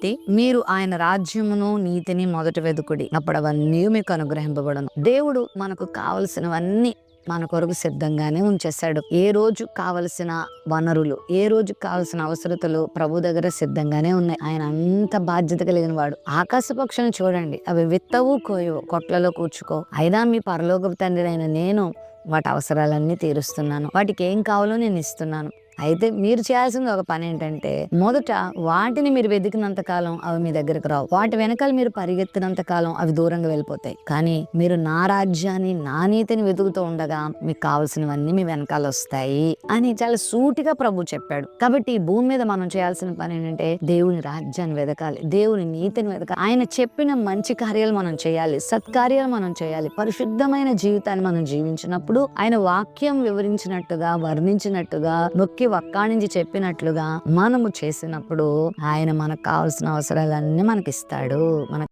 కాబట్టి మీరు ఆయన రాజ్యమును నీతిని మొదట వెదుకుడి, అప్పుడు అవన్నీ మీకు అనుగ్రహింపబడను. దేవుడు మనకు కావలసినవన్నీ మన కొరకు సిద్ధంగానే ఉంచేశాడు. ఏ రోజు కావలసిన వనరులు, ఏ రోజు కావలసిన అవసరతలు ప్రభు దగ్గర సిద్ధంగానే ఉన్నాయి. ఆయన అంత బాధ్యత కలిగిన వాడు. ఆకాశ పక్షులను చూడండి, అవి విత్తవు కోయవు, కొట్లలో కూర్చుకో, అయినా మీ పరలోకపు తండ్రి అయిన నేను వాటి అవసరాలన్నీ తీరుస్తున్నాను, వాటికి ఏం కావాలో నేను ఇస్తున్నాను. అయితే మీరు చేయాల్సింది ఒక పని ఏంటంటే, మొదట వాటిని మీరు వెతికినంత కాలం అవి మీ దగ్గరకు రావు. వాటి వెనకాల మీరు పరిగెత్తినంత కాలం అవి దూరంగా వెళ్ళిపోతాయి. కానీ మీరు నా రాజ్యాన్ని, నా నీతిని వెతుకుతూ ఉండగా మీకు కావాల్సినవన్నీ మీ వెనకాల వస్తాయి అని చాలా సూటిగా ప్రభు చెప్పాడు. కాబట్టి ఈ భూమి మీద మనం చేయాల్సిన పని ఏంటంటే, దేవుని రాజ్యాన్ని వెతకాలి, దేవుని నీతిని వెతకాలి. ఆయన చెప్పిన మంచి కార్యాలు మనం చేయాలి, సత్కార్యాలు మనం చేయాలి. పరిశుద్ధమైన జీవితాన్ని మనం జీవించినప్పుడు ఆయన వాక్యం వివరించినట్టుగా, వర్ణించినట్టుగా, నొక్కి వక్కాణించి చెప్పినట్లుగా మనము చేసినప్పుడు ఆయన మనకు కావాల్సిన అవసరాలన్నీ మనకిస్తాడు.